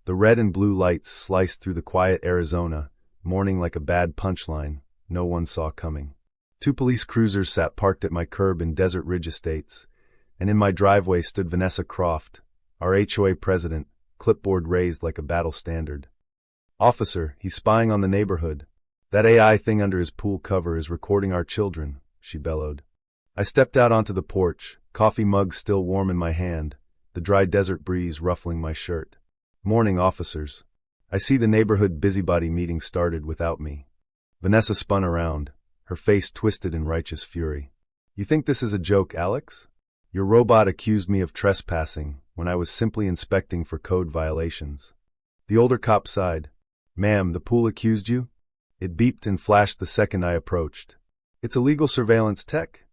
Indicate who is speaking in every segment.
Speaker 1: The red and blue lights sliced through the quiet Arizona, morning like a bad punchline no one saw coming. 2 police cruisers sat parked at my curb in Desert Ridge Estates, and in my driveway stood Vanessa Croft, our HOA president, clipboard raised like a battle standard. "Officer, he's spying on the neighborhood. That AI thing under his pool cover is recording our children," she bellowed. I stepped out onto the porch, coffee mug still warm in my hand, the dry desert breeze ruffling my shirt. "Morning, officers. I see the neighborhood busybody meeting started without me." Vanessa spun around, her face twisted in righteous fury. "You think this is a joke, Alex? Your robot accused me of trespassing when I was simply inspecting for code violations." The older cop sighed. "Ma'am, the pool accused you?" It beeped and flashed the second I approached. "It's illegal surveillance tech."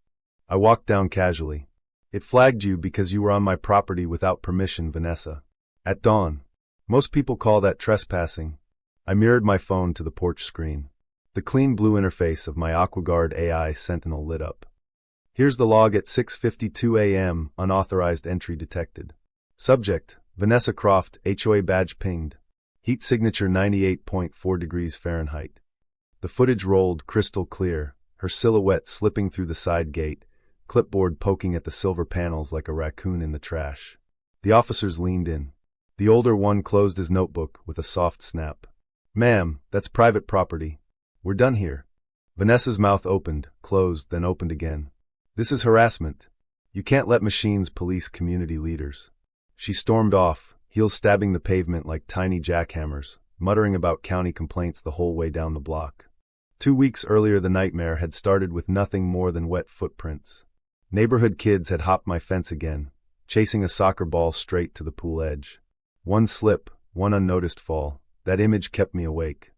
Speaker 1: I walked down casually. "It flagged you because you were on my property without permission, Vanessa. At dawn. Most people call that trespassing." I mirrored my phone to the porch screen. The clean blue interface of my AquaGuard AI Sentinel lit up. "Here's the log at 6:52 a.m. Unauthorized entry detected. Subject, Vanessa Croft, HOA badge pinged. Heat signature 98.4 degrees Fahrenheit." The footage rolled crystal clear, her silhouette slipping through the side gate, clipboard poking at the silver panels like a raccoon in the trash. The officers leaned in. The older one closed his notebook with a soft snap. "Ma'am, that's private property. We're done here." Vanessa's mouth opened, closed, then opened again. "This is harassment. You can't let machines police community leaders." She stormed off, heels stabbing the pavement like tiny jackhammers, muttering about county complaints the whole way down the block. 2 weeks earlier the nightmare had started with nothing more than wet footprints. Neighborhood kids had hopped my fence again, chasing a soccer ball straight to the pool edge. One slip, one unnoticed fall, that image kept me awake.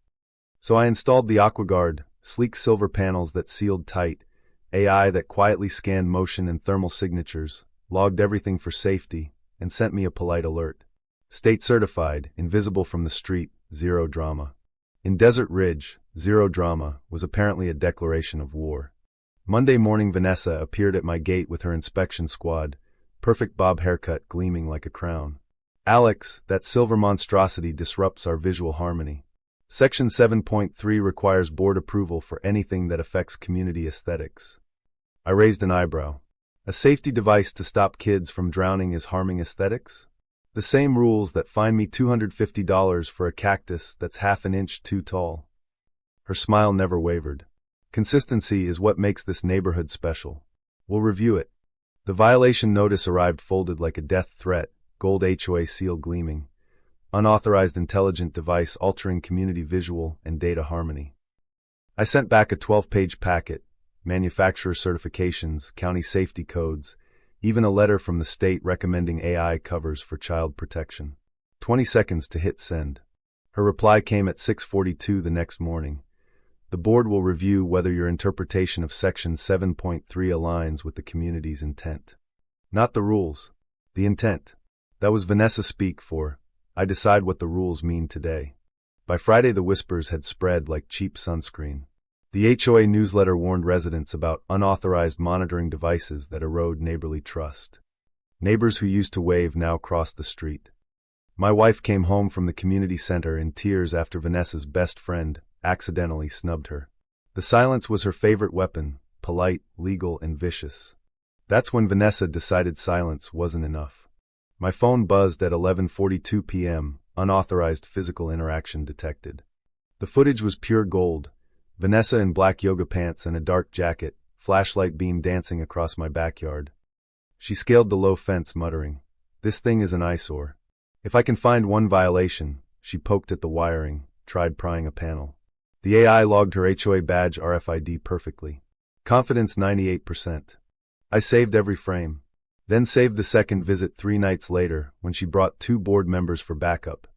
Speaker 1: So I installed the AquaGuard, sleek silver panels that sealed tight, AI that quietly scanned motion and thermal signatures, logged everything for safety, and sent me a polite alert. State certified, invisible from the street, zero drama. In Desert Ridge, zero drama was apparently a declaration of war. Monday morning Vanessa appeared at my gate with her inspection squad, perfect bob haircut gleaming like a crown. "Alex, that silver monstrosity disrupts our visual harmony. Section 7.3 requires board approval for anything that affects community aesthetics." I raised an eyebrow. "A safety device to stop kids from drowning is harming aesthetics? The same rules that fine me $250 for a cactus that's half an inch too tall." Her smile never wavered. "Consistency is what makes this neighborhood special. We'll review it." The violation notice arrived folded like a death threat, gold HOA seal gleaming. "Unauthorized intelligent device altering community visual and data harmony." I sent back a 12-page packet, manufacturer certifications, county safety codes, even a letter from the state recommending AI covers for child protection. 20 seconds to hit send. Her reply came at 6:42 the next morning. "The board will review whether your interpretation of Section 7.3 aligns with the community's intent." Not the rules. The intent. That was Vanessa speak for, "I decide what the rules mean today." By Friday the whispers had spread like cheap sunscreen. The HOA newsletter warned residents about unauthorized monitoring devices that erode neighborly trust. Neighbors who used to wave now crossed the street. My wife came home from the community center in tears after Vanessa's best friend accidentally snubbed her. The silence was her favorite weapon, polite, legal, and vicious. That's when Vanessa decided silence wasn't enough. My phone buzzed at 11:42 p.m., unauthorized physical interaction detected. The footage was pure gold. Vanessa in black yoga pants and a dark jacket, flashlight beam dancing across my backyard. She scaled the low fence, muttering, "This thing is an eyesore. If I can find one violation," she poked at the wiring, tried prying a panel. The AI logged her HOA badge RFID perfectly. Confidence 98%. I saved every frame. Then saved the second visit 3 nights later when she brought 2 board members for backup.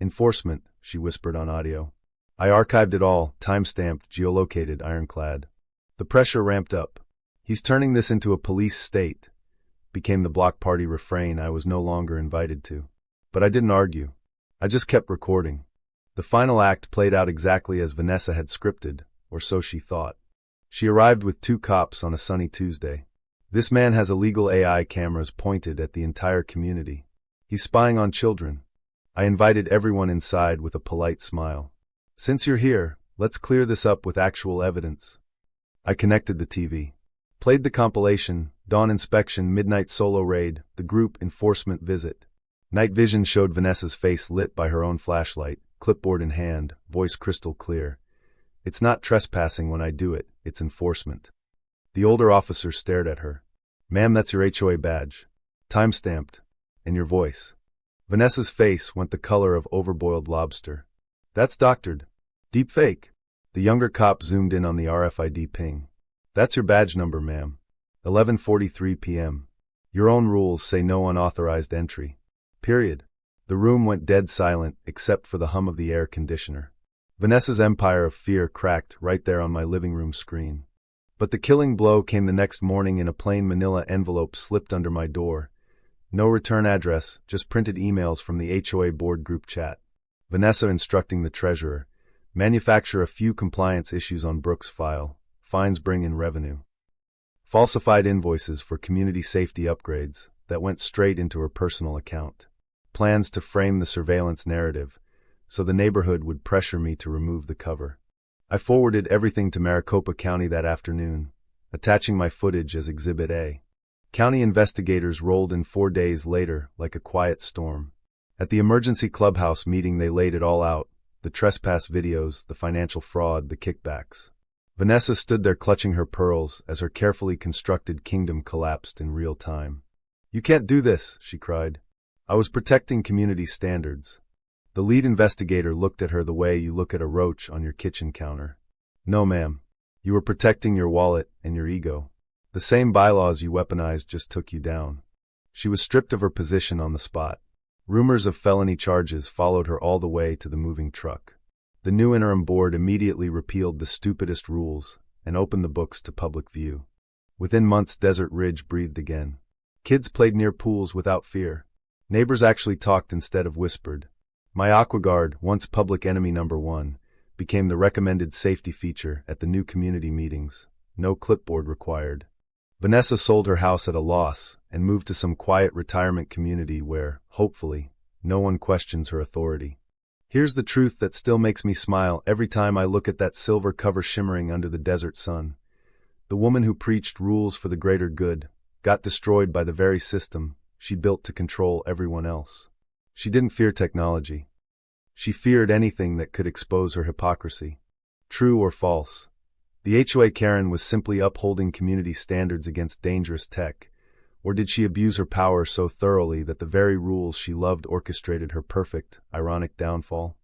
Speaker 1: "Enforcement," she whispered on audio. I archived it all, time-stamped, geolocated, ironclad. The pressure ramped up. "He's turning this into a police state," became the block party refrain I was no longer invited to. But I didn't argue. I just kept recording. The final act played out exactly as Vanessa had scripted, or so she thought. She arrived with 2 cops on a sunny Tuesday. "This man has illegal AI cameras pointed at the entire community. He's spying on children." I invited everyone inside with a polite smile. Since you're here, let's clear this up with actual evidence. I connected the TV. Played the compilation, Dawn Inspection, Midnight Solo Raid, the group enforcement visit. Night vision showed Vanessa's face lit by her own flashlight, clipboard in hand, voice crystal clear. It's not trespassing when I do it, it's enforcement. The older officer stared at her. Ma'am, that's your HOA badge. Time-stamped. And your voice. Vanessa's face went the color of overboiled lobster. That's doctored. Deep fake. The younger cop zoomed in on the RFID ping. That's your badge number, ma'am. 11:43 p.m. Your own rules say no unauthorized entry. Period. The room went dead silent except for the hum of the air conditioner. Vanessa's empire of fear cracked right there on my living room screen. But the killing blow came the next morning in a plain manila envelope slipped under my door. No return address, just printed emails from the HOA board group chat. Vanessa instructing the treasurer, manufacture a few compliance issues on Brooks' file. Fines bring in revenue. Falsified invoices for community safety upgrades that went straight into her personal account. Plans to frame the surveillance narrative so the neighborhood would pressure me to remove the cover. I forwarded everything to Maricopa County that afternoon, attaching my footage as Exhibit A. County investigators rolled in 4 days later like a quiet storm. At the emergency clubhouse meeting they laid it all out, the trespass videos, the financial fraud, the kickbacks. Vanessa stood there clutching her pearls as her carefully constructed kingdom collapsed in real time. You can't do this, she cried. I was protecting community standards. The lead investigator looked at her the way you look at a roach on your kitchen counter. No, ma'am. You were protecting your wallet and your ego. The same bylaws you weaponized just took you down. She was stripped of her position on the spot. Rumors of felony charges followed her all the way to the moving truck. The new interim board immediately repealed the stupidest rules and opened the books to public view. Within months, Desert Ridge breathed again. Kids played near pools without fear. Neighbors actually talked instead of whispered. My AquaGuard, once public enemy number 1, became the recommended safety feature at the new community meetings. No clipboard required. Vanessa sold her house at a loss and moved to some quiet retirement community where, hopefully, no one questions her authority. Here's the truth that still makes me smile every time I look at that silver cover shimmering under the desert sun. The woman who preached rules for the greater good got destroyed by the very system she built to control everyone else. She didn't fear technology. She feared anything that could expose her hypocrisy. True or false? The HOA Karen was simply upholding community standards against dangerous tech, or did she abuse her power so thoroughly that the very rules she loved orchestrated her perfect, ironic downfall?